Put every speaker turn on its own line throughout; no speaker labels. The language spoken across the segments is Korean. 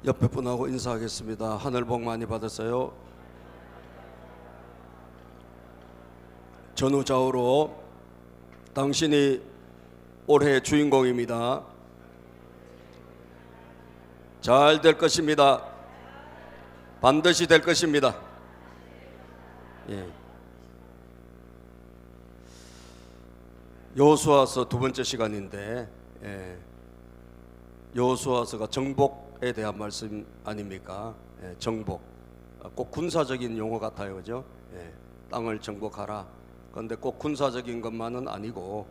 옆에 분하고 인사하겠습니다. 하늘 복 많이 받으세요. 전후좌우로 당신이 올해의 주인공입니다. 잘 될 것입니다. 반드시 될 것입니다. 예. 여호수아서 두 번째 시간인데, 여호수아서가 정복에 대한 말씀 아닙니까? 정복. 꼭 군사적인 용어 같아요, 그죠? 땅을 정복하라. 그런데 꼭 군사적인 것만은 아니고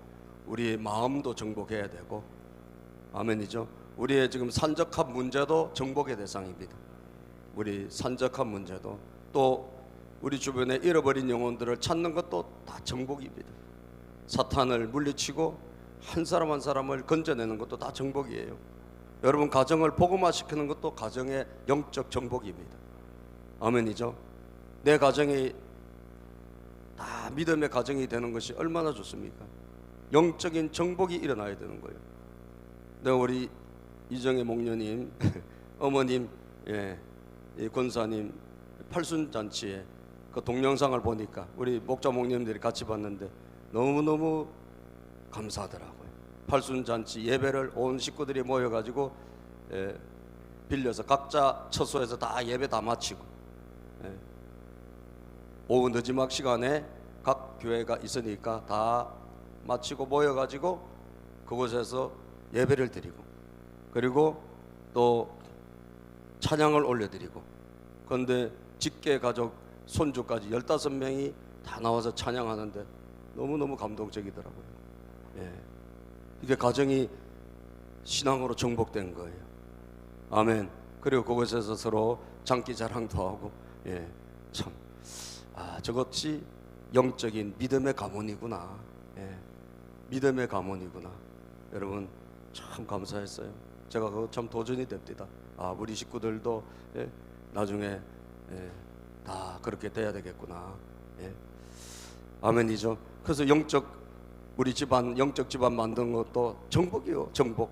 우리의 마음도 정복해야 되고, 아멘이죠. 우리의 지금 산적한 문제도 정복의 대상입니다. 우리 산적한 문제도, 또 우리 주변에 잃어버린 영혼들을 찾는 것도 다 정복입니다. 사탄을 물리치고 한 사람 한 사람을 건져내는 것도 다 정복이에요. 여러분, 가정을 복음화시키는 것도 가정의 영적 정복입니다. 아멘이죠. 내 가정이 다 믿음의 가정이 되는 것이 얼마나 좋습니까? 영적인 정복이 일어나야 되는 거예요. 내가 우리 이정혜 목녀님 어머님, 이 권사님 팔순잔치에 그 동영상을 보니까 우리 목자 목님들이 같이 봤는데 너무너무 감사하더라고요. 팔순잔치 예배를 온 식구들이 모여가지고 빌려서 각자 처소에서 다 예배 다 마치고, 오후 늦지막 시간에 각 교회가 있으니까 다 마치고 모여가지고 그곳에서 예배를 드리고, 그리고 또 찬양을 올려드리고, 그런데 직계 가족 손주까지 15명이 다 나와서 찬양하는데 너무너무 감동적이더라고요. 이게 가정이 신앙으로 정복된 거예요. 아멘. 그리고 그곳에서 서로 장기 자랑도 하고, 참, 저것이 영적인 믿음의 가문이구나. 믿음의 가문이구나. 여러분, 참 감사했어요. 제가 그거 참 도전이 됩니다. 우리 식구들도 나중에 다 그렇게 돼야 되겠구나. 아멘이죠. 그래서 우리 집안, 영적 집안 만든 것도 정복이요. 정복.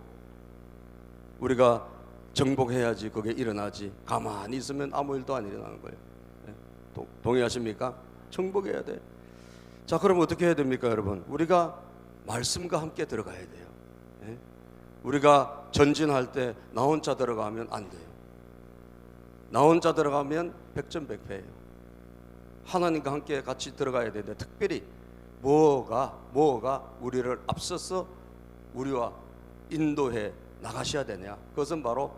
우리가 정복해야지 그게 일어나지. 가만히 있으면 아무 일도 안 일어나는 거예요. 동의하십니까? 정복해야 돼. 자, 그럼 어떻게 해야 됩니까, 여러분? 우리가 말씀과 함께 들어가야 돼요. 우리가 전진할 때 나 혼자 들어가면 안 돼요. 나 혼자 들어가면 백전백패예요. 하나님과 함께 같이 들어가야 되는데, 특별히 뭐가 우리를 앞서서 우리와 인도해 나가셔야 되냐? 그것은 바로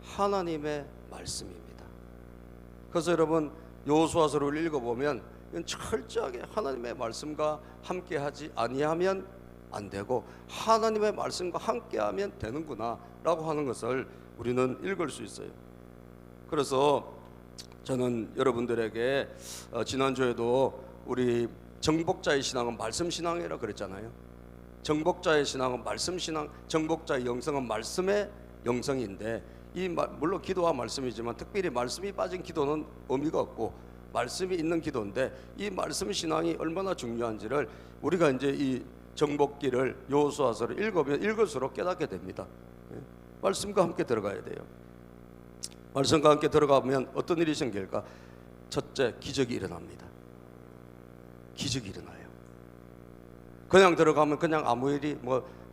하나님의 말씀입니다. 그래서 여러분, 여호수아서를 읽어보면 철저하게 하나님의 말씀과 함께하지 아니하면 안 되고, 하나님의 말씀과 함께하면 되는구나 라고 하는 것을 우리는 읽을 수 있어요. 그래서 저는 여러분들에게 지난주에도 우리 정복자의 신앙은 말씀 신앙이라고 그랬잖아요. 정복자의 신앙은 말씀 신앙, 정복자의 영성은 말씀의 영성인데, 물론 기도와 말씀이지만 특별히 말씀이 빠진 기도는 의미가 없고 말씀이 있는 기도인데, 이 말씀 신앙이 얼마나 중요한지를 우리가 이제 이 정복기를 여호수아서를 읽으면 읽을수록 깨닫게 됩니다. 말씀과 함께 들어가야 돼요. 말씀과 함께 들어가면 어떤 일이 생길까? 첫째, 기적이 일어납니다. 기적이 일어나요. 그냥 들어가면 그냥 아무 일이,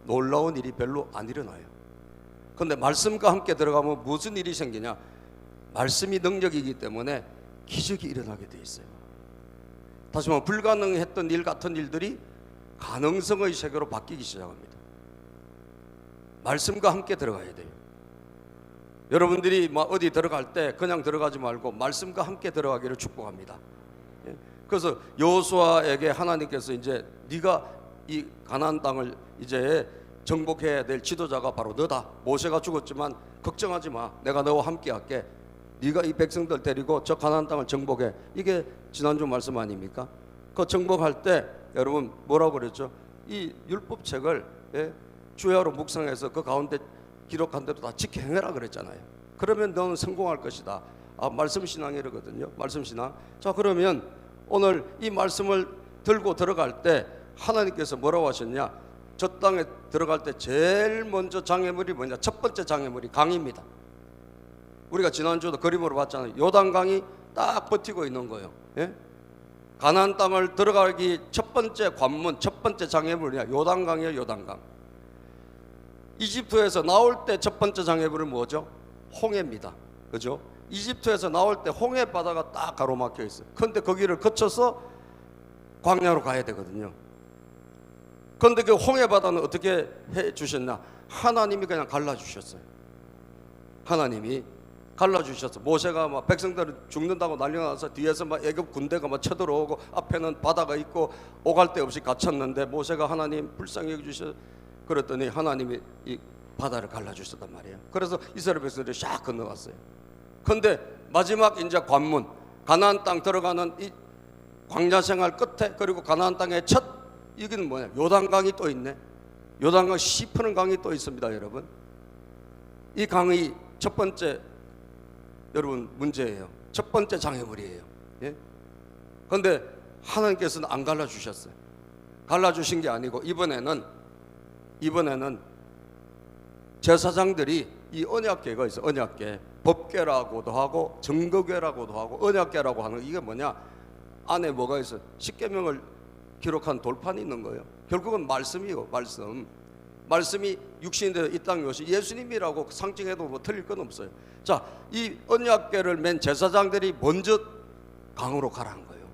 놀라운 일이 별로 안 일어나요. 그런데 말씀과 함께 들어가면 무슨 일이 생기냐? 말씀이 능력이기 때문에 기적이 일어나게 돼 있어요. 다시 말하면 불가능했던 일 같은 일들이 가능성의 세계로 바뀌기 시작합니다. 말씀과 함께 들어가야 돼요. 여러분들이 어디 들어갈 때 그냥 들어가지 말고 말씀과 함께 들어가기를 축복합니다. 그래서 여호수아에게 하나님께서 이제 네가 이 가나안 땅을 이제 정복해야 될 지도자가 바로 너다. 모세가 죽었지만 걱정하지 마. 내가 너와 함께 할게. 네가 이 백성들 데리고 저 가나안 땅을 정복해. 이게 지난주 말씀 아닙니까? 그 정복할 때 여러분 뭐라고 그랬죠? 이 율법책을 주야로 묵상해서 그 가운데 기록한 대로 다 지켜 행해라 그랬잖아요. 그러면 너는 성공할 것이다. 말씀 신앙이거든요. 말씀 신앙. 자, 그러면 오늘 이 말씀을 들고 들어갈 때 하나님께서 뭐라고 하셨냐? 저 땅에 들어갈 때 제일 먼저 장애물이 뭐냐? 첫 번째 장애물이 강입니다. 우리가 지난주도 그림으로 봤잖아요. 요단강이 딱 버티고 있는 거예요. 예? 가나안 땅을 들어가기 첫 번째 관문, 첫 번째 장애물이야. 요단강이에요. 요단강. 이집트에서 나올 때 첫 번째 장애물은 뭐죠? 홍해입니다. 그죠? 이집트에서 나올 때 홍해 바다가 딱 가로막혀 있어요. 그런데 거기를 거쳐서 광야로 가야 되거든요. 그런데 그 홍해 바다는 어떻게 해 주셨나? 하나님이 그냥 갈라주셨어요. 하나님이 갈라주셨어. 모세가 막 백성들은 죽는다고 난리가 나서 뒤에서 막 애굽 군대가 막 쳐들어오고 앞에는 바다가 있고 오갈 데 없이 갇혔는데 모세가 하나님 불쌍히 여겨주셔. 그랬더니 하나님이 이 바다를 갈라주셨단 말이에요. 그래서 이스라엘 백성들이 샥 건너갔어요. 그런데 마지막 이제 관문, 가나안 땅 들어가는 이 광야 생활 끝에, 그리고 가나안 땅의 첫, 이게는 뭐냐? 요단강이 또 있네. 요단강 시푸는 강이 또 있습니다, 여러분. 이 강이 첫 번째, 여러분, 문제예요. 첫 번째 장애물이에요. 예? 그런데 하나님께서는 안 갈라주셨어요. 갈라주신 게 아니고 이번에는 제사장들이 이 언약궤가 있어요. 언약궤, 법궤라고도 하고 증거궤라고도 하고 언약궤라고 하는, 이게 뭐냐? 안에 뭐가 있어요? 십계명을 기록한 돌판이 있는 거예요. 결국은 말씀이요. 말씀이 육신이 되어 이 땅에 오신 예수님이라고 상징해도 뭐 틀릴 건 없어요. 자, 이 언약궤를 맨 제사장들이 먼저 강으로 가라는 거예요.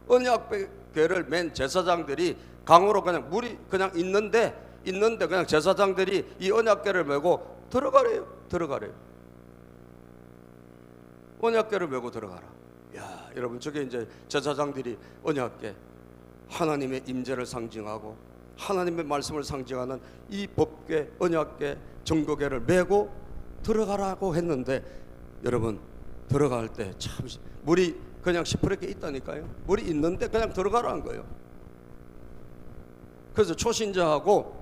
언약궤를 맨 제사장들이 강으로, 그냥 물이 그냥 있는데 그냥 제사장들이 이 언약궤를 메고 들어가래요. 언약궤를 메고 들어가라. 야, 여러분, 저게 이제 제사장들이 언약궤, 하나님의 임재를 상징하고 하나님의 말씀을 상징하는 이 법궤, 언약궤, 증거궤를 메고 들어가라고 했는데, 여러분, 들어갈 때 참 물이 그냥 시퍼렇게 있다니까요. 물이 있는데 그냥 들어가라는 거예요. 그래서 초신자하고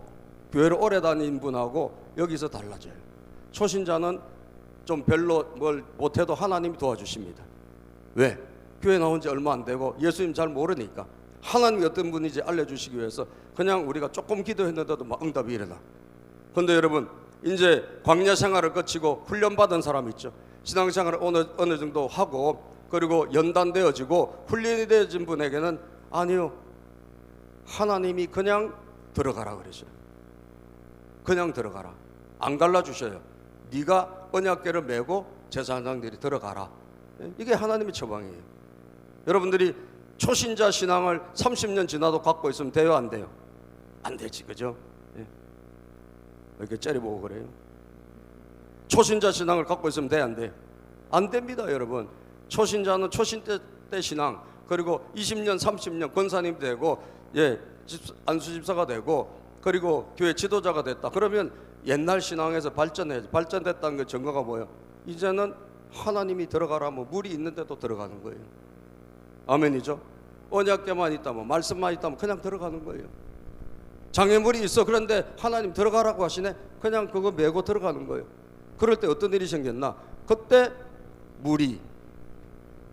교회를 오래 다닌 분하고 여기서 달라져요. 초신자는 좀 별로 뭘 못해도 하나님이 도와주십니다. 왜? 교회 나온 지 얼마 안 되고 예수님 잘 모르니까 하나님이 어떤 분인지 알려주시기 위해서 그냥 우리가 조금 기도했는데도 막 응답이 일어나. 그런데 여러분, 이제 광야 생활을 거치고 훈련받은 사람 있죠. 신앙생활을 어느 정도 하고 그리고 연단되어지고 훈련이 되어진 분에게는 아니요, 하나님이 그냥 들어가라 그러셔요. 그냥 들어가라. 안 갈라주셔요. 네가 언약궤를 메고 제사장들이 들어가라. 이게 하나님의 처방이에요. 여러분들이 초신자 신앙을 30년 지나도 갖고 있으면 돼요, 안 돼요? 안 되지, 그죠? 예. 이렇게 째려보고 그래요. 초신자 신앙을 갖고 있으면 돼, 안 돼요? 안 됩니다, 여러분. 초신자는 초신 때 신앙, 그리고 20년, 30년 권사님 되고, 예, 안수집사가 되고, 그리고 교회 지도자가 됐다. 그러면 옛날 신앙에서 발전됐다는 그 증거가 뭐예요? 이제는 하나님이 들어가라면 물이 있는데도 들어가는 거예요. 아멘이죠? 언약궤만 있다면, 말씀만 있다면 그냥 들어가는 거예요. 장애물이 있어. 그런데 하나님 들어가라고 하시네. 그냥 그거 메고 들어가는 거예요. 그럴 때 어떤 일이 생겼나? 그때 물이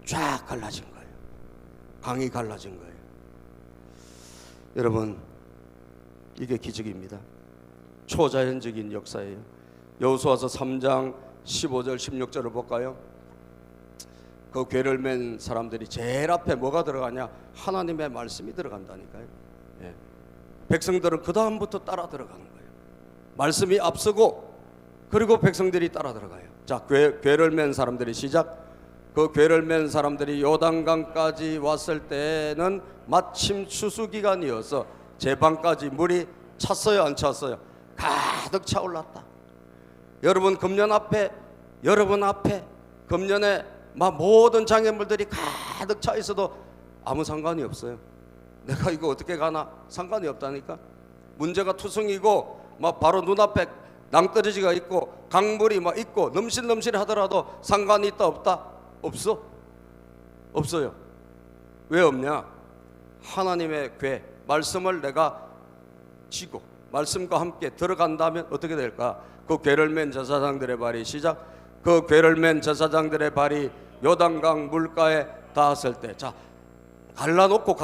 쫙 갈라진 거예요. 강이 갈라진 거예요. 여러분, 이게 기적입니다. 초자연적인 역사예요. 여호수아서 3장 15절 16절을 볼까요? 그 궤를 맨 사람들이 제일 앞에 뭐가 들어가냐? 하나님의 말씀이 들어간다니까요. 예. 백성들은 그 다음부터 따라 들어가는 거예요. 말씀이 앞서고 그리고 백성들이 따라 들어가요. 자, 궤를 맨 사람들이 시작. 그 궤를 맨 사람들이 요단강까지 왔을 때는 마침 추수기간이어서 제방까지 물이 찼어요, 안 찼어요? 가득 차 올랐다. 여러분 앞에 금년에 막 모든 장애물들이 가득 차 있어도 아무 상관이 없어요. 내가 이거 어떻게 가나? 상관이 없다니까. 문제가 투성이고 막 바로 눈앞에 낭떠러지가 있고 강물이 막 있고 넘실넘실 하더라도 상관이 있다 없다? 없어요. 왜 없냐? 하나님의 궤, 말씀을 내가 쥐고 말씀과 함께 들어간다면 어떻게 될까? 그 궤를 맨 제사장들의 발이 시작. 그 궤를 맨 제사장들의 발이 요단강 물가에 닿았을 때, 자, 갈라놓고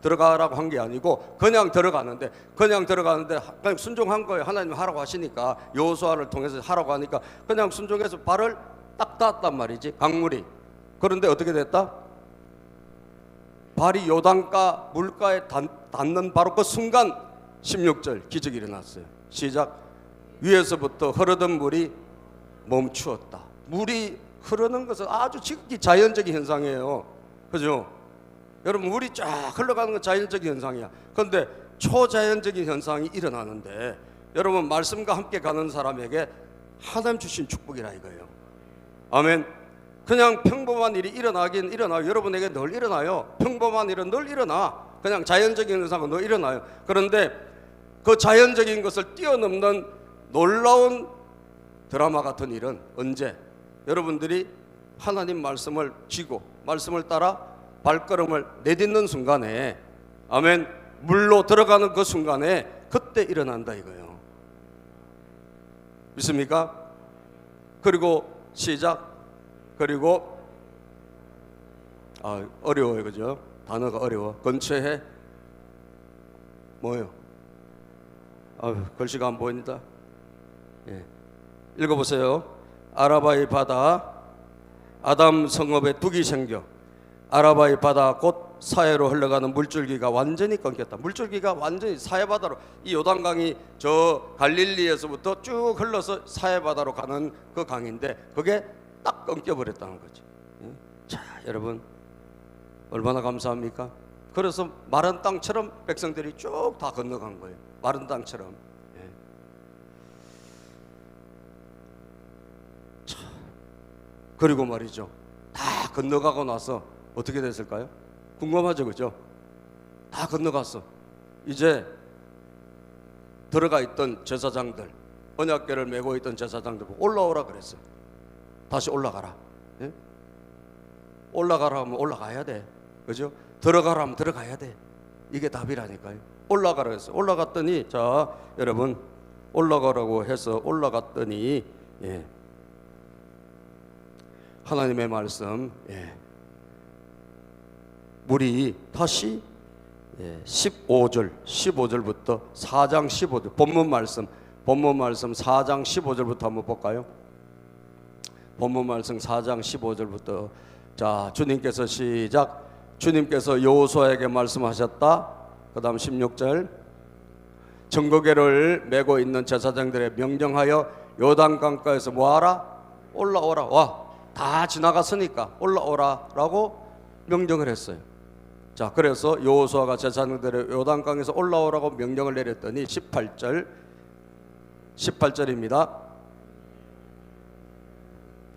들어가라고 한 게 아니고 그냥 들어가는데 그냥 순종한 거예요. 하나님 하라고 하시니까, 여호수아를 통해서 하라고 하니까 그냥 순종해서 발을 딱 닿았단 말이지, 강물이. 그런데 어떻게 됐다? 발이 요단가 물가에 닿는 바로 그 순간 16절 기적이 일어났어요. 시작. 위에서부터 흐르던 물이 멈추었다. 물이 흐르는 것은 아주 지극히 자연적인 현상이에요. 그죠? 여러분, 물이 쫙 흘러가는 건 자연적인 현상이야. 그런데 초자연적인 현상이 일어나는데, 여러분, 말씀과 함께 가는 사람에게 하나님 주신 축복이라 이거예요. 아멘. 그냥 평범한 일이 일어나긴 일어나요. 여러분에게 늘 일어나요. 평범한 일은 늘 일어나. 그냥 자연적인 현상은 늘 일어나요. 그런데 그 자연적인 것을 뛰어넘는 놀라운 드라마 같은 일은 언제? 여러분들이 하나님 말씀을 쥐고 말씀을 따라 발걸음을 내딛는 순간에, 아멘, 물로 들어가는 그 순간에 그때 일어난다 이거예요. 믿습니까? 그리고 시작. 그리고 어려워요, 그죠? 단어가 어려워. 근처에 뭐요? 글씨가 안 보입니다. 예. 읽어보세요. 아라바의 바다, 아담 성읍에 둑이 생겨 아라바의 바다 곧 사해로 흘러가는 물줄기가 완전히 끊겼다. 물줄기가 완전히 사해바다로, 이 요단강이 저 갈릴리에서부터 쭉 흘러서 사해바다로 가는 그 강인데 그게 딱 끊겨버렸다는 거죠. 자, 여러분 얼마나 감사합니까? 그래서 마른 땅처럼 백성들이 쭉 다 건너간 거예요. 마른 땅처럼. 예. 자, 그리고 말이죠, 다 건너가고 나서 어떻게 됐을까요? 궁금하죠, 그죠? 다 건너갔어. 이제 들어가 있던 제사장들, 언약궤를 메고 있던 제사장들 올라오라 그랬어요. 다시 올라가라. 예? 올라가라 하면 올라가야 돼, 그죠? 들어가라 하면 들어가야 돼. 이게 답이라니까요. 올라가라 했어요. 올라갔더니, 자 여러분, 올라가라고 해서 올라갔더니, 예, 하나님의 말씀, 예, 물이 다시 15절부터 4장 15절 본문 말씀 4장 15절부터 한번 볼까요? 본문 말씀 4장 15절부터. 자, 주님께서 시작. 주님께서 여호수아에게 말씀하셨다. 그 다음 16절. 증거궤를 메고 있는 제사장들에 명령하여 요단강가에서 뭐하라? 올라오라. 와, 다 지나갔으니까 올라오라 라고 명령을 했어요. 자, 그래서 여호수아가 제사장들의 요단강에서 올라오라고 명령을 내렸더니 18절입니다.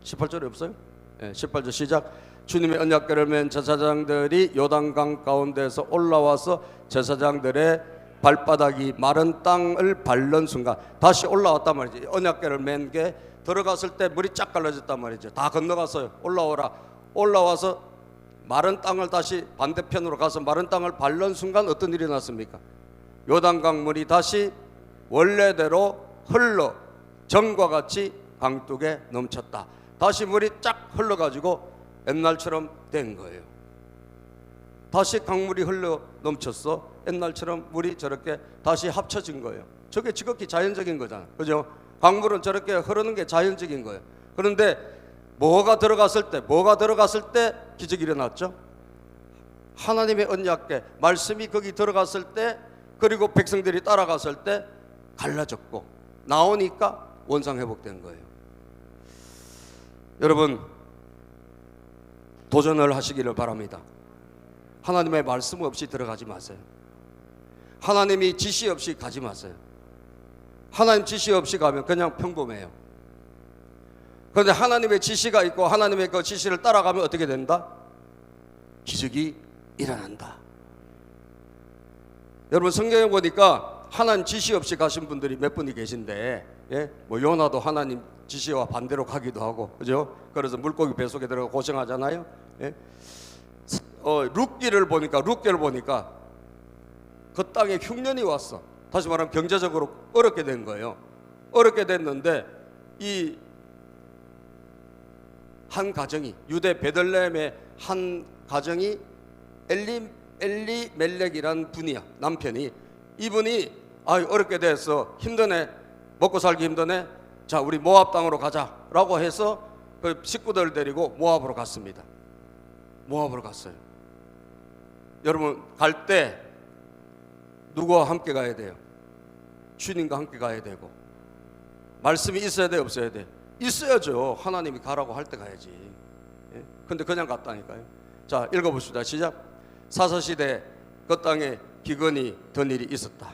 18절이 없어요? 네, 18절 시작. 주님의 언약궤를 맨 제사장들이 요단강 가운데서 올라와서 제사장들의 발바닥이 마른 땅을 밟는 순간 다시 올라왔단 말이지. 언약궤를 맨 게 들어갔을 때 물이 쫙 갈라졌단 말이죠. 다 건너갔어요. 올라오라. 올라와서 마른 땅을 다시 반대편으로 가서 마른 땅을 밟는 순간 어떤 일이 났습니까? 요단강 물이 다시 원래대로 흘러 전과 같이 강둑에 넘쳤다. 다시 물이 쫙 흘러가지고 옛날처럼 된 거예요. 다시 강물이 흘러 넘쳤어. 옛날처럼 물이 저렇게 다시 합쳐진 거예요. 저게 지극히 자연적인 거잖아, 그죠? 강물은 저렇게 흐르는 게 자연적인 거예요. 그런데 뭐가 들어갔을 때 기적이 일어났죠? 하나님의 언약궤 말씀이 거기 들어갔을 때, 그리고 백성들이 따라갔을 때 갈라졌고 나오니까 원상 회복된 거예요. 여러분, 도전을 하시기를 바랍니다. 하나님의 말씀 없이 들어가지 마세요. 하나님이 지시 없이 가지 마세요. 하나님 지시 없이 가면 그냥 평범해요. 그런데 하나님의 지시가 있고 하나님의 그 지시를 따라가면 어떻게 된다? 기적이 일어난다. 여러분, 성경에 보니까 하나님 지시 없이 가신 분들이 몇 분이 계신데, 예? 뭐 요나도 하나님 지시와 반대로 가기도 하고, 그죠? 그래서 물고기 뱃속에 들어가 고생하잖아요. 예? 룻기를 보니까 그 땅에 흉년이 왔어. 다시 말하면 경제적으로 어렵게 된 거예요. 어렵게 됐는데 이 한 가정이, 유대 베들레헴의 한 가정이 엘리멜렉이란 분이야, 남편이. 이분이 어렵게 돼서 힘드네, 먹고 살기 힘드네, 자 우리 모압 땅으로 가자라고 해서 그 식구들 데리고 모압으로 갔습니다. 모압으로 갔어요. 여러분 갈 때 누구와 함께 가야 돼요? 주님과 함께 가야 되고, 말씀이 있어야 돼 없어야 돼? 있어야죠. 하나님이 가라고 할 때 가야지. 예? 근데 그냥 갔다니까요. 자, 읽어봅시다. 시작. 사사시대 그 땅에 기근이 던 일이 있었다.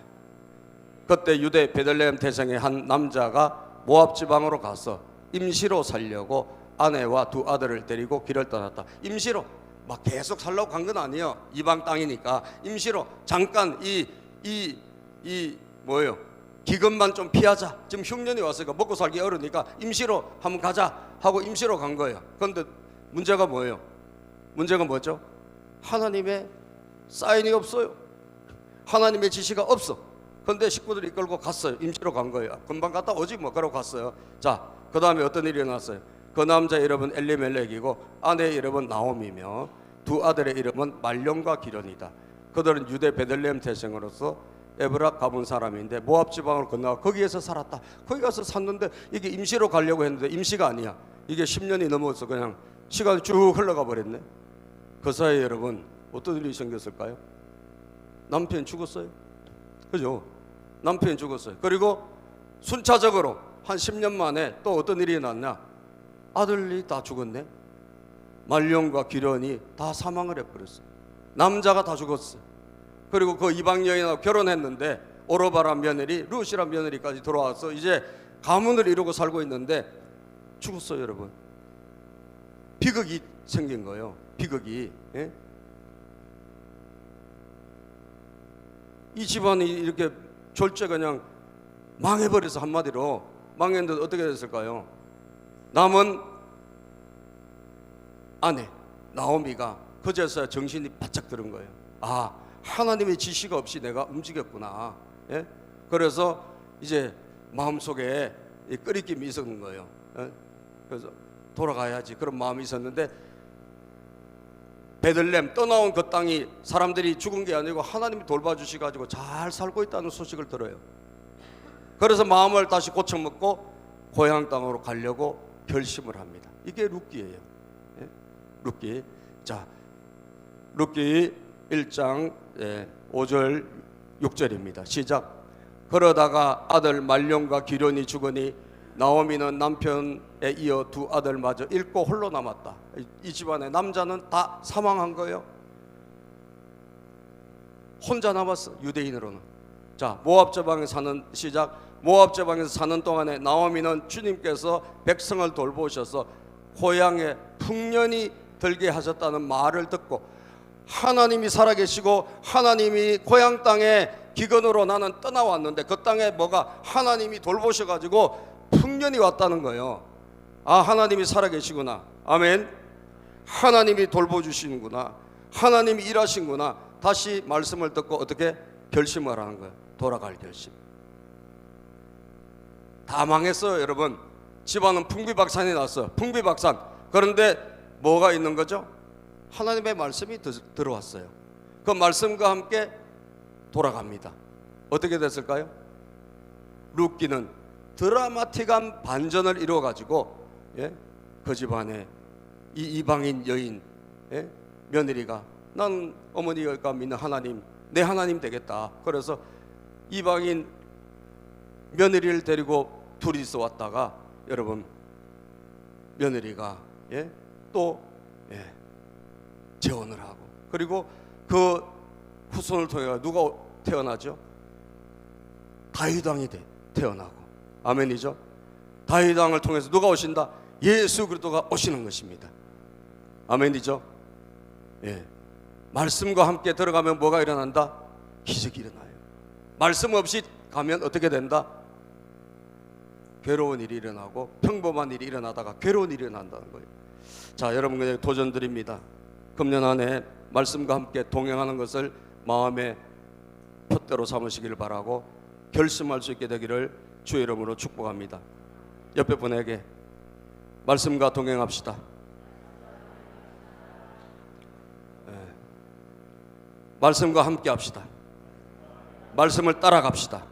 그때 유대 베들레헴 태생의 한 남자가 모압 지방으로 가서 임시로 살려고 아내와 두 아들을 데리고 길을 떠났다. 임시로 막 계속 살려고 간 건 아니에요. 이방 땅이니까 임시로 잠깐 뭐예요? 기근만 좀 피하자. 지금 흉년이 왔으니까 먹고 살기 어려우니까 임시로 한번 가자 하고 임시로 간 거예요. 그런데 문제가 뭐예요? 문제가 뭐죠? 하나님의 사인이 없어요. 하나님의 지시가 없어. 그런데 식구들이 이끌고 갔어요. 임시로 간 거예요. 금방 갔다 오지 뭐. 그러고 갔어요. 자, 그 다음에 어떤 일이 일어났어요? 그 남자 이름은 엘리멜렉이고 아내의 이름은 나옴이며 두 아들의 이름은 말론과 기련이다. 그들은 유대 베들레헴 태생으로서 에브라 가본 사람인데 모압 지방을 건너가 거기에서 살았다. 거기 가서 샀는데 이게 임시로 가려고 했는데 임시가 아니야. 이게 10년이 넘어서 그냥 시간이 쭉 흘러가 버렸네. 그 사이에 여러분 어떤 일이 생겼을까요? 남편이 죽었어요. 그죠? 남편이 죽었어요. 그리고 순차적으로 한 10년 만에 또 어떤 일이 났냐? 아들이 다 죽었네. 말론과 기련이 다 사망을 해버렸어요. 남자가 다 죽었어요. 그리고 그 이방 여인하고 결혼했는데 오로바란 며느리, 룻이란 며느리까지 들어와서 이제 가문을 이루고 살고 있는데 죽었어요. 여러분, 비극이 생긴 거예요. 비극이. 예? 이 집안이 이렇게 졸제 그냥 망해버려서, 한마디로 망했는데 어떻게 됐을까요? 남은 아내 나오미가 그제서야 정신이 바짝 들은 거예요. 아, 하나님의 지시가 없이 내가 움직였구나. 예? 그래서 이제 마음속에 끄리낌이 있었는 거예요. 예? 그래서 돌아가야지 그런 마음이 있었는데 베들레헴 떠나온 그 땅이 사람들이 죽은 게 아니고 하나님이 돌봐주셔가지고 잘 살고 있다는 소식을 들어요. 그래서 마음을 다시 고쳐먹고 고향 땅으로 가려고 결심을 합니다. 이게 룻기예요. 예? 룻기. 자, 룻기 1장 5절 6절입니다. 시작. 그러다가 아들 말론과 기련이 죽으니 나오미는 남편에 이어 두 아들마저 잃고 홀로 남았다. 이 집안의 남자는 다 사망한 거예요. 혼자 남았어, 유대인으로는. 자, 모압 지방에 사는, 시작. 모압 지방에서 사는 동안에 나오미는 주님께서 백성을 돌보셔서 고향에 풍년이 들게 하셨다는 말을 듣고, 하나님이 살아계시고 하나님이 고향 땅에 기근으로 나는 떠나왔는데 그 땅에 뭐가 하나님이 돌보셔가지고 풍년이 왔다는 거예요. 아, 하나님이 살아계시구나. 아멘. 하나님이 돌보주시는구나. 하나님이 일하신구나. 다시 말씀을 듣고 어떻게 결심을 하는 거예요? 돌아갈 결심. 다 망했어요. 여러분, 집안은 풍비박산이 났어요. 풍비박산. 그런데 뭐가 있는 거죠? 하나님의 말씀이 들어왔어요. 그 말씀과 함께 돌아갑니다. 어떻게 됐을까요? 룻기는 드라마틱한 반전을 이루어가지고, 예? 그 집안에 이 이방인 여인, 예? 며느리가 난 어머니가 믿는 하나님, 내 하나님 되겠다. 그래서 이방인 며느리를 데리고 둘이서 왔다가 여러분, 며느리가 또 재혼을 하고, 그리고 그 후손을 통해 누가 태어나죠? 다윗 왕이 태어나고. 아멘이죠? 다윗 왕을 통해서 누가 오신다? 예수 그리스도가 오시는 것입니다. 아멘이죠? 예. 말씀과 함께 들어가면 뭐가 일어난다? 기적이 일어나요. 말씀 없이 가면 어떻게 된다? 괴로운 일이 일어나고, 평범한 일이 일어나다가 괴로운 일이 일어난다는 거예요. 자, 여러분에게 도전 드립니다. 금년 안에 말씀과 함께 동행하는 것을 마음의 표대로 삼으시기를 바라고 결심할 수 있게 되기를 주의 이름으로 축복합니다. 옆에 분에게 말씀과 동행합시다. 말씀과 함께 합시다. 말씀을 따라갑시다.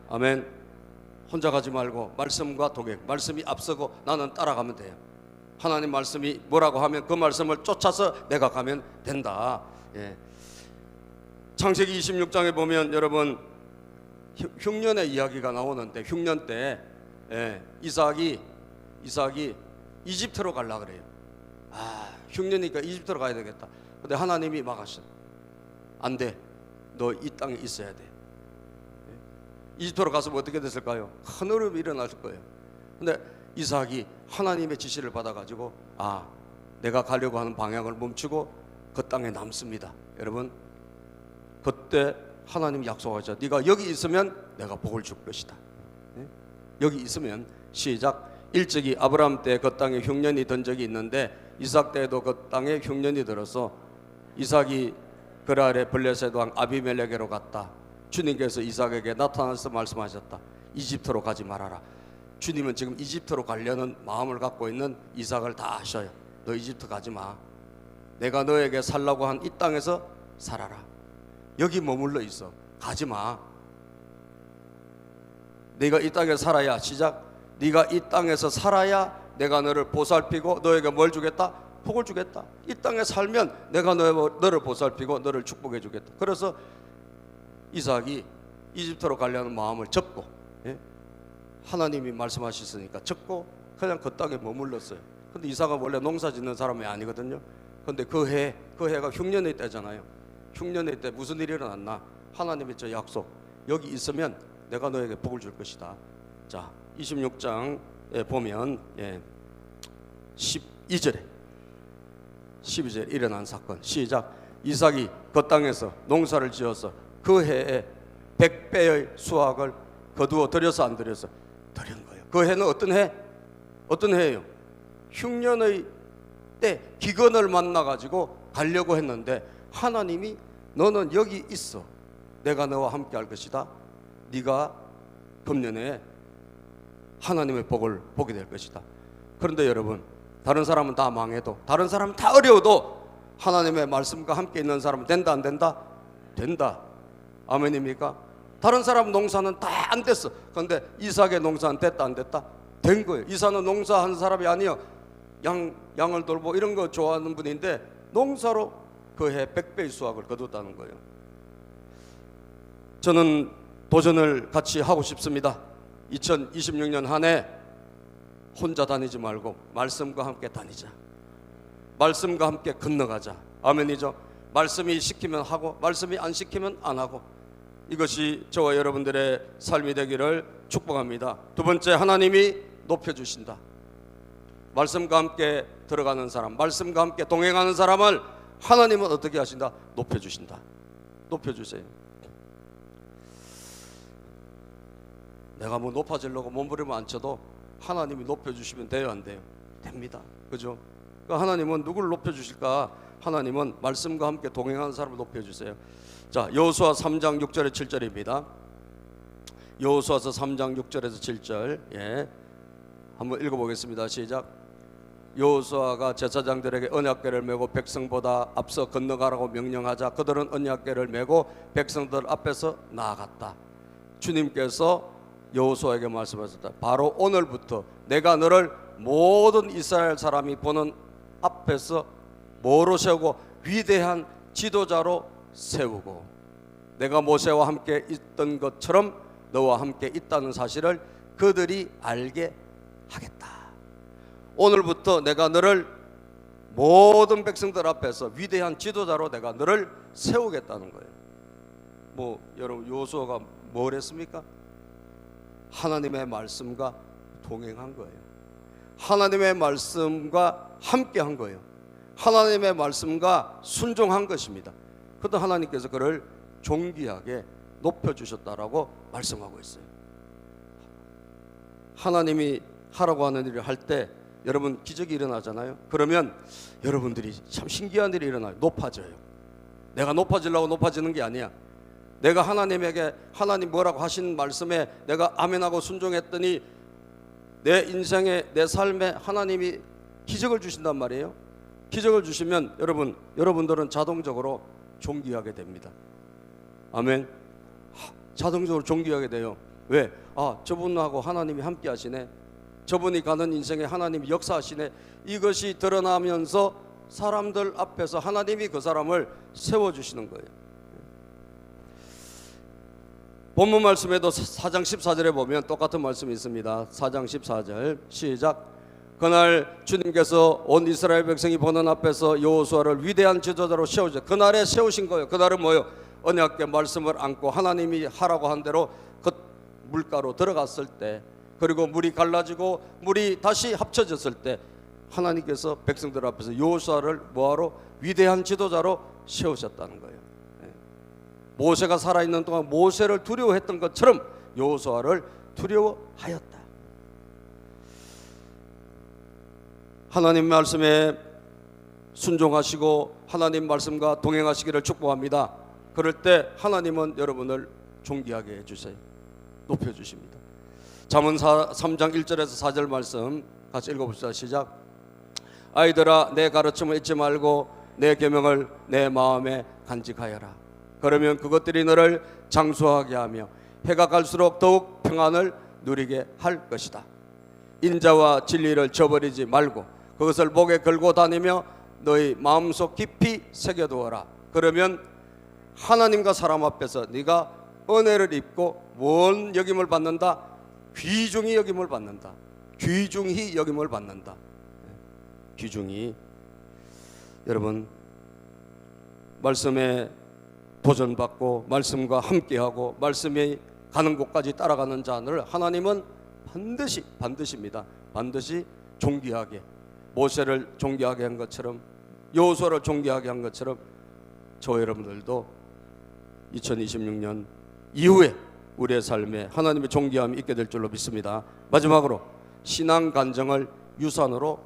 아멘. 혼자 가지 말고 말씀과 동행, 말씀이 앞서고 나는 따라가면 돼요. 하나님 말씀이 뭐라고 하면 그 말씀을 쫓아서 내가 가면 된다. 예. 창세기 26장에 보면 여러분 흉년의 이야기가 나오는데, 흉년 때 이삭이 이집트로 가려고 그래요. 흉년이니까 이집트로 가야 되겠다. 근데 하나님이 막았어. 안 돼. 너 이 땅에 있어야 돼. 이집트로 가서 어떻게 됐을까요? 큰 어려움이 일어났을 거예요. 근데 이삭이 하나님의 지시를 받아가지고 내가 가려고 하는 방향을 멈추고 그 땅에 남습니다. 여러분, 그때 하나님이 약속하셨죠. 네가 여기 있으면 내가 복을 줄 것이다. 여기 있으면, 시작. 일찍이 아브라함 때 그 땅에 흉년이 든 적이 있는데 이삭 때에도 그 땅에 흉년이 들어서 이삭이 그랄의 블레셋 왕 아비멜렉에로 갔다. 주님께서 이삭에게 나타나서 말씀하셨다. 이집트로 가지 말아라. 주님은 지금 이집트로 가려는 마음을 갖고 있는 이삭을 다 아셔요. 너 이집트 가지 마. 내가 너에게 살라고 한 이 땅에서 살아라. 여기 머물러 있어. 가지 마. 네가 이 땅에 살아야, 시작. 네가 이 땅에서 살아야 내가 너를 보살피고 너에게 뭘 주겠다? 복을 주겠다. 이 땅에 살면 내가 너를 보살피고 너를 축복해 주겠다. 그래서 이삭이 이집트로 가려는 마음을 접고, 하나님이 말씀하셨으니까 접고 그냥 그 땅에 머물렀어요. 근데 이삭은 원래 농사 짓는 사람이 아니거든요. 근데 그 해가 흉년의 때잖아요. 흉년의 때 무슨 일이 일어났나? 하나님의 저 약속, 여기 있으면 내가 너에게 복을 줄 것이다. 자, 26장에 보면 12절에 일어난 사건, 시작. 이삭이 그 땅에서 농사를 지어서 그 해에 100배의 수확을 거두어 들여서 안 들여서? 드린 거예요. 그 해는 어떤 해? 어떤 해예요? 흉년의 때 기근을 만나가지고 가려고 했는데 하나님이 너는 여기 있어. 내가 너와 함께 할 것이다. 네가 금년에 하나님의 복을 보게 될 것이다. 그런데 여러분, 다른 사람은 다 망해도, 다른 사람은 다 어려워도 하나님의 말씀과 함께 있는 사람은 된다 안 된다? 된다. 아멘입니까? 다른 사람 농사는 다 안 됐어. 그런데 이삭의 농사는 됐다 안 됐다? 된 거예요. 이삭은 농사하는 사람이 아니에요. 양을 돌보 이런 거 좋아하는 분인데 농사로 그 해 100배의 수확을 거뒀다는 거예요. 저는 도전을 같이 하고 싶습니다. 2026년 한 해 혼자 다니지 말고 말씀과 함께 다니자. 말씀과 함께 건너가자. 아멘이죠. 말씀이 시키면 하고 말씀이 안 시키면 안 하고, 이것이 저와 여러분들의 삶이 되기를 축복합니다. 두 번째, 하나님이 높여주신다. 말씀과 함께 들어가는 사람, 말씀과 함께 동행하는 사람을 하나님은 어떻게 하신다? 높여주신다. 높여주세요. 내가 뭐 높아지려고 몸부림을 안 쳐도 하나님이 높여주시면 돼요 안 돼요? 됩니다. 그죠? 그러니까 하나님은 누구를 높여주실까? 하나님은 말씀과 함께 동행하는 사람을 높여주세요. 자, 여호수아 3장 6절에 7절입니다. 여호수아서 3장 6절에서 7절 한번 읽어보겠습니다. 시작. 여호수아가 제사장들에게 언약궤를 메고 백성보다 앞서 건너가라고 명령하자 그들은 언약궤를 메고 백성들 앞에서 나아갔다. 주님께서 여호수아에게 말씀하셨다. 바로 오늘부터 내가 너를 모든 이스라엘 사람이 보는 앞에서 뭐로 세우고? 위대한 지도자로 세우고, 내가 모세와 함께 있던 것처럼 너와 함께 있다는 사실을 그들이 알게 하겠다. 오늘부터 내가 너를 모든 백성들 앞에서 위대한 지도자로 내가 너를 세우겠다는 거예요. 뭐 여러분, 여호수아가 뭘 했습니까? 하나님의 말씀과 동행한 거예요. 하나님의 말씀과 함께 한 거예요. 하나님의 말씀과 순종한 것입니다. 그런데 하나님께서 그를 존귀하게 높여주셨다라고 말씀하고 있어요. 하나님이 하라고 하는 일을 할 때 여러분 기적이 일어나잖아요. 그러면 여러분들이 참 신기한 일이 일어나요. 높아져요. 내가 높아지려고 높아지는 게 아니야. 내가 하나님에게 하나님 뭐라고 하신 말씀에 내가 아멘하고 순종했더니 내 인생에, 내 삶에 하나님이 기적을 주신단 말이에요. 기적을 주시면 여러분들은 자동적으로 존귀하게 됩니다. 아멘. 자동적으로 존귀하게 돼요. 왜? 아, 저분하고 하나님이 함께 하시네, 저분이 가는 인생에 하나님이 역사하시네. 이것이 드러나면서 사람들 앞에서 하나님이 그 사람을 세워주시는 거예요. 본문 말씀에도 4장 14절에 보면 똑같은 말씀이 있습니다. 4장 14절 시작. 그날 주님께서 온 이스라엘 백성이 보는 앞에서 여호수아를 위대한 지도자로 세우셨어요. 그날에 세우신 거예요. 그날은 뭐예요? 언약궤 말씀을 안고 하나님이 하라고 한 대로 그 물가로 들어갔을 때, 그리고 물이 갈라지고 물이 다시 합쳐졌을 때 하나님께서 백성들 앞에서 여호수아를 뭐하러? 위대한 지도자로 세우셨다는 거예요. 모세가 살아있는 동안 모세를 두려워했던 것처럼 여호수아를 두려워하였다. 하나님 말씀에 순종하시고 하나님 말씀과 동행하시기를 축복합니다. 그럴 때 하나님은 여러분을 존귀하게 해주세요. 높여주십니다. 잠언 3장 1절에서 4절 말씀 같이 읽어봅시다. 시작. 아이들아, 내 가르침을 잊지 말고 내 계명을 내 마음에 간직하여라. 그러면 그것들이 너를 장수하게 하며 해가 갈수록 더욱 평안을 누리게 할 것이다. 인자와 진리를 저버리지 말고 그것을 목에 걸고 다니며 너희 마음속 깊이 새겨두어라. 그러면 하나님과 사람 앞에서 네가 은혜를 입고 뭔 여김을 받는다? 귀중히 여김을 받는다. 귀중히 여김을 받는다. 귀중히. 여러분, 말씀에 도전받고 말씀과 함께하고 말씀이 가는 곳까지 따라가는 자를 하나님은 반드시입니다. 반드시 존귀하게, 모세를 존귀하게 한 것처럼, 여호수아를 존귀하게 한 것처럼 저 여러분들도 2026년 이후에 우리의 삶에 하나님의 존귀함이 있게 될 줄로 믿습니다. 마지막으로 신앙 간증을 유산으로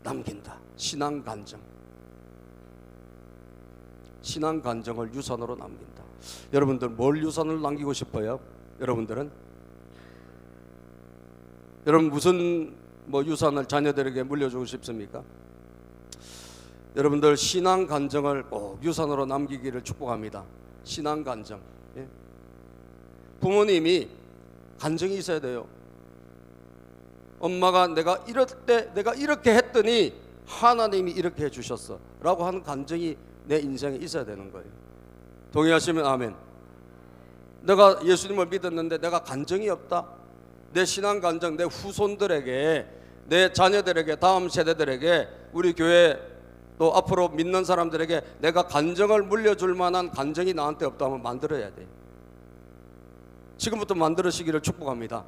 남긴다. 신앙 간증을 유산으로 남긴다. 여러분들 뭘 유산을 남기고 싶어요? 여러분 무슨 유산을 자녀들에게 물려주고 싶습니까? 여러분들 신앙 간증을 꼭 유산으로 남기기를 축복합니다. 신앙 간증. 예? 부모님이 간증이 있어야 돼요. 엄마가 내가 이럴 때 내가 이렇게 했더니 하나님이 이렇게 해주셨어 라고 하는 간증이 내 인생에 있어야 되는 거예요. 동의하시면 아멘. 내가 예수님을 믿었는데 내가 간증이 없다. 내 신앙 간증, 내 후손들에게, 내 자녀들에게, 다음 세대들에게, 우리 교회 또 앞으로 믿는 사람들에게 내가 간증을 물려줄 만한 간증이 나한테 없다면 만들어야 돼. 지금부터 만들으시기를 축복합니다.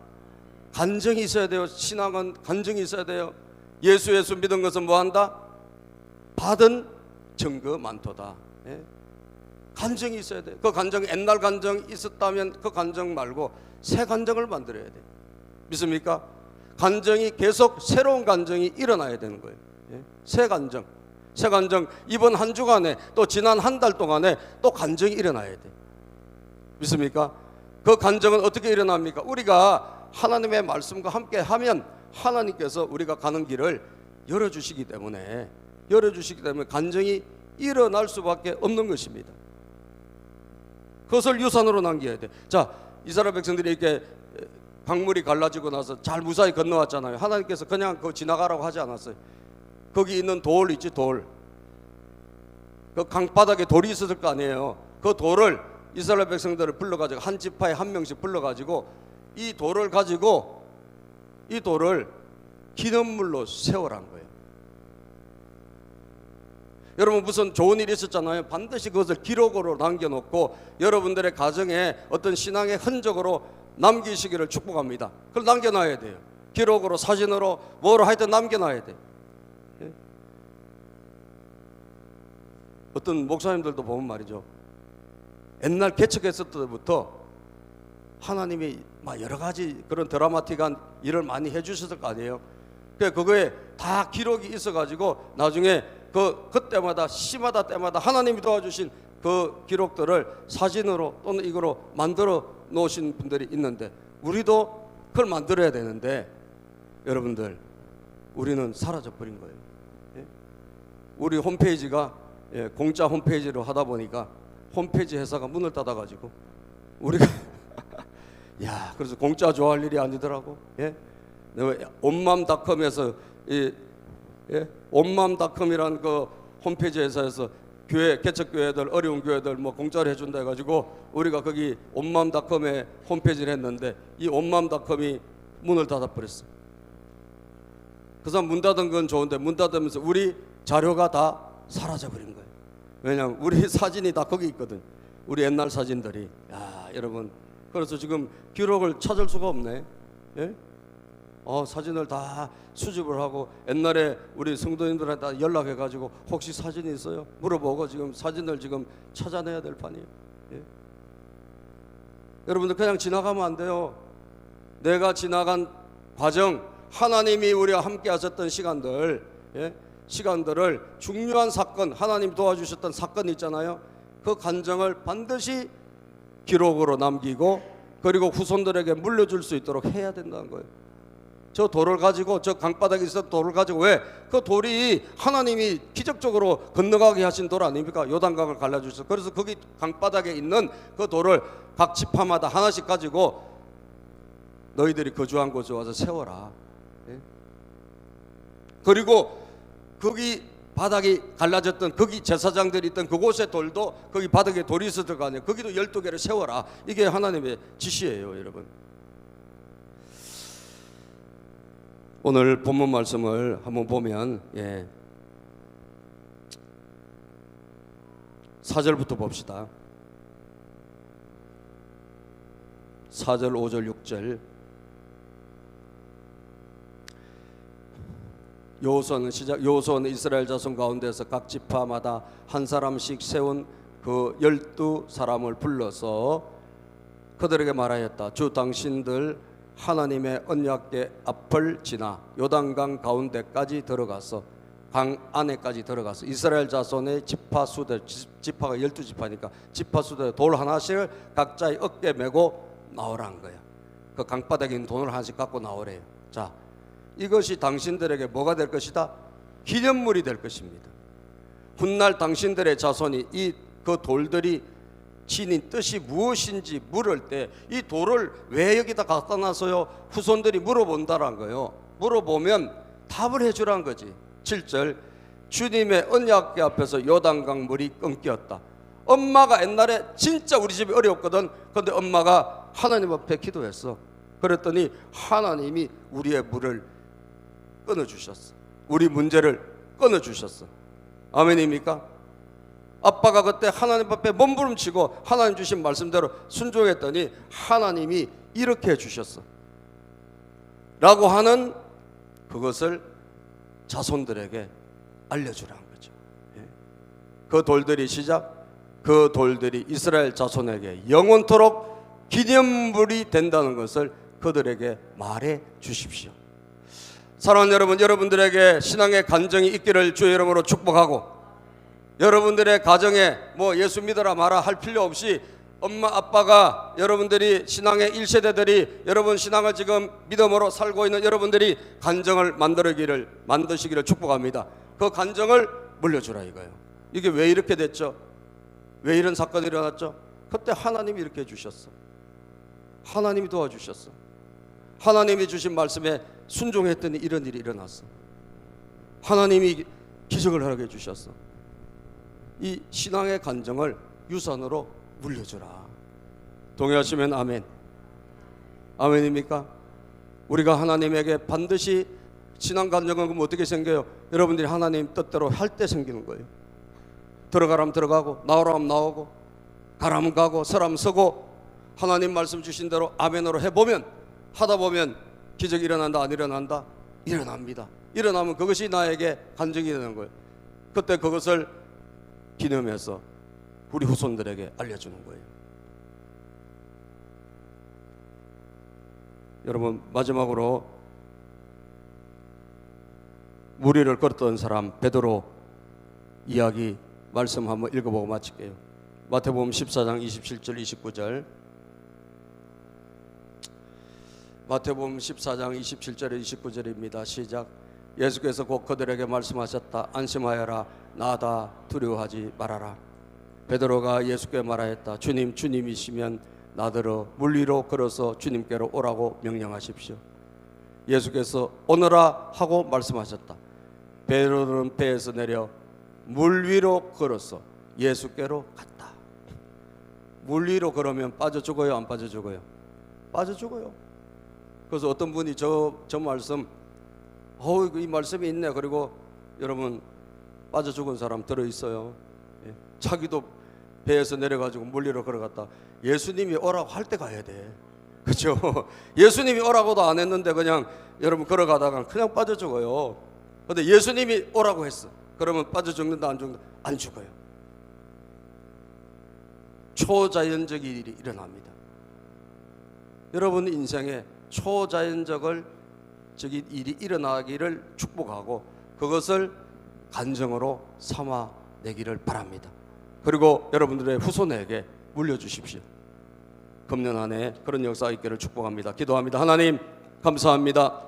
간증이 있어야 돼요. 신앙은 간증이 있어야 돼요. 예수 믿은 것은 뭐한다? 받은 증거 많도다. 예? 간증이 있어야 돼. 그 간증, 옛날 간증 있었다면 그 간증 말고 새 간증을 만들어야 돼. 믿습니까? 간증이 계속 새로운 간증이 일어나야 되는 거예요. 예? 새 간증 이번 한 주간에 또 지난 한 달 동안에 또 간증이 일어나야 돼. 믿습니까? 그 간증은 어떻게 일어납니까? 우리가 하나님의 말씀과 함께 하면 하나님께서 우리가 가는 길을 열어주시기 때문에 간증이 일어날 수밖에 없는 것입니다. 그것을 유산으로 남겨야 돼. 자, 이스라엘 백성들이 이렇게 강물이 갈라지고 나서 잘 무사히 건너왔잖아요. 하나님께서 그냥 그거 지나가라고 하지 않았어요. 거기 있는 돌 있지, 돌. 그 강바닥에 돌이 있었을 거 아니에요. 그 돌을 이스라엘 백성들을 불러가지고 한 지파에 한 명씩 불러가지고 이 돌을 기념물로 세워란 거예요. 여러분 무슨 좋은 일이 있었잖아요. 반드시 그것을 기록으로 남겨놓고 여러분들의 가정에 어떤 신앙의 흔적으로 남기시기를 축복합니다. 그걸 남겨놔야 돼요. 기록으로, 사진으로, 뭐로 하여튼 남겨놔야 돼요. 예? 어떤 목사님들도 보면 말이죠, 옛날 개척했을 때부터 하나님이 막 여러 가지 그런 드라마틱한 일을 많이 해주셨을 거 아니에요. 그거에 다 기록이 있어가지고 나중에 그때마다 시마다 때마다 하나님이 도와주신 그 기록들을 사진으로 또는 이거로 만들어 놓으신 분들이 있는데, 우리도 그걸 만들어야 되는데 여러분들 우리는 사라져 버린 거예요. 예? 우리 홈페이지가 공짜 홈페이지로 하다 보니까 홈페이지 회사가 문을 닫아가지고 우리가 야, 그래서 공짜 좋아할 일이 아니더라고. 예? 내가 온맘닷컴에서 온맘닷컴이라는 그 홈페이지 회사에서 교회 개척교회들 어려운 교회들 뭐 공짜로 해준다 해가지고 우리가 거기 온맘닷컴에 홈페이지를 했는데 이 온맘닷컴이 문을 닫아버렸어. 그 사람 문 닫은 건 좋은데 문 닫으면서 우리 자료가 다 사라져버린 거예요. 왜냐하면 우리 사진이 다 거기 있거든. 우리 옛날 사진들이. 야, 여러분, 그래서 지금 기록을 찾을 수가 없네. 예? 사진을 다 수집을 하고 옛날에 우리 성도님들한테 연락해가지고 혹시 사진이 있어요? 물어보고 지금 사진을 지금 찾아내야 될 판이에요. 예? 여러분들 그냥 지나가면 안 돼요. 내가 지나간 과정, 하나님이 우리와 함께 하셨던 시간들, 예? 시간들을 중요한 사건, 하나님 도와주셨던 사건 있잖아요. 그 간증을 반드시 기록으로 남기고 그리고 후손들에게 물려줄 수 있도록 해야 된다는 거예요. 저 돌을 가지고, 저 강바닥에 있었던 돌을 가지고, 왜? 그 돌이 하나님이 기적적으로 건너가게 하신 돌 아닙니까? 요단강을 갈라주셔서. 그래서 거기 강바닥에 있는 그 돌을 각 지파마다 하나씩 가지고 너희들이 거주한 곳에 와서 세워라. 예? 그리고 거기 바닥이 갈라졌던 거기 제사장들이 있던 그곳의 돌도 거기 바닥에 돌이 있었을 거 아니에요. 거기도 12개를 세워라. 이게 하나님의 지시예요, 여러분. 오늘 본문 말씀을 한번 보면 4절부터 봅시다. 4절, 5절, 6절. 여호수아는 이스라엘 자손 가운데서 각 지파마다 한 사람씩 세운 그 12사람을 불러서 그들에게 말하였다. 주 당신들 하나님의 언약궤 앞을 지나 요단강 가운데까지 들어가서 강 안에까지 들어가서 이스라엘 자손의 지파 수대, 지파가 12지파니까 지파 수대 돌 하나씩을 각자의 어깨에 메고 나오라는 거야. 그 강바닥에 있는 돈을 하나씩 갖고 나오래요. 자, 이것이 당신들에게 뭐가 될 것이다? 기념물이 될 것입니다. 훗날 당신들의 자손이 그 돌들이 지닌 뜻이 무엇인지 물을 때 이 돌을 왜 여기다 갖다 놨어요? 후손들이 물어본다는 거예요. 물어보면 답을 해주라는 거지. 7절, 주님의 언약궤 앞에서 요단강 물이 끊겼다. 엄마가 옛날에 진짜 우리 집이 어려웠거든. 그런데 엄마가 하나님 앞에 기도했어. 그랬더니 하나님이 우리의 물을 끊어주셨어. 우리 문제를 끊어주셨어. 아멘입니까? 아빠가 그때 하나님 앞에 몸부림치고 하나님 주신 말씀대로 순종했더니 하나님이 이렇게 해주셨어 라고 하는 그것을 자손들에게 알려주라는 거죠. 그 돌들이 그 돌들이 이스라엘 자손에게 영원토록 기념물이 된다는 것을 그들에게 말해 주십시오. 사랑하는 여러분, 여러분들에게 신앙의 간증이 있기를 주의 이름으로 축복하고, 여러분들의 가정에 뭐 예수 믿어라 마라 할 필요 없이 엄마 아빠가 여러분들이 신앙의 1세대들이 여러분 신앙을 지금 믿음으로 살고 있는 여러분들이 간증을 만드시기를 축복합니다. 그 간증을 물려주라 이거예요. 이게 왜 이렇게 됐죠? 왜 이런 사건이 일어났죠? 그때 하나님이 이렇게 해주셨어. 하나님이 도와주셨어. 하나님이 주신 말씀에 순종했더니 이런 일이 일어났어. 하나님이 기적을 하게 해주셨어. 이 신앙의 간증을 유산으로 물려주라. 동의하시면 아멘. 아멘입니까? 우리가 하나님에게 반드시 신앙 간증은 어떻게 생겨요? 여러분들이 하나님 뜻대로 할 때 생기는 거예요. 들어가라면 들어가고 나오라면 나오고 가라면 가고 서라면 서고 하나님 말씀 주신 대로 아멘으로 해보면, 하다 보면 기적이 일어난다 안 일어난다? 일어납니다. 일어나면 그것이 나에게 간증이 되는 거예요. 그때 그것을 기념해서 우리 후손들에게 알려주는 거예요. 여러분, 마지막으로 무리를 걸었던 사람 베드로 이야기 말씀 한번 읽어보고 마칠게요. 마태복음 14장 27절 29절. 마태복음 14장 27절 29절입니다. 시작. 예수께서 곧 그들에게 말씀하셨다. 안심하여라. 나다. 두려워하지 말아라. 베드로가 예수께 말하였다. 주님, 주님이시면 나더러 물 위로 걸어서 주님께로 오라고 명령하십시오. 예수께서 오너라 하고 말씀하셨다. 베드로는 배에서 내려 물 위로 걸어서 예수께로 갔다. 물 위로 걸으면 빠져 죽어요, 안 빠져 죽어요? 빠져 죽어요. 그래서 어떤 분이 저 말씀, 이 말씀이 있네. 그리고 여러분, 빠져 죽은 사람 들어 있어요. 자기도 배에서 내려가지고 물 위로 걸어갔다. 예수님이 오라고 할 때 가야 돼. 그렇죠? 예수님이 오라고도 안 했는데 그냥 여러분 걸어가다가 그냥 빠져 죽어요. 근데 예수님이 오라고 했어. 그러면 빠져 죽는다, 안 죽는다? 안 죽어요. 초자연적 일이 일어납니다. 여러분 인생에 초자연적인 일이 일어나기를 축복하고 그것을 간증으로 삼아내기를 바랍니다. 그리고 여러분들의 후손에게 물려주십시오. 금년 한 해 그런 역사가 있기를 축복합니다. 기도합니다. 하나님 감사합니다.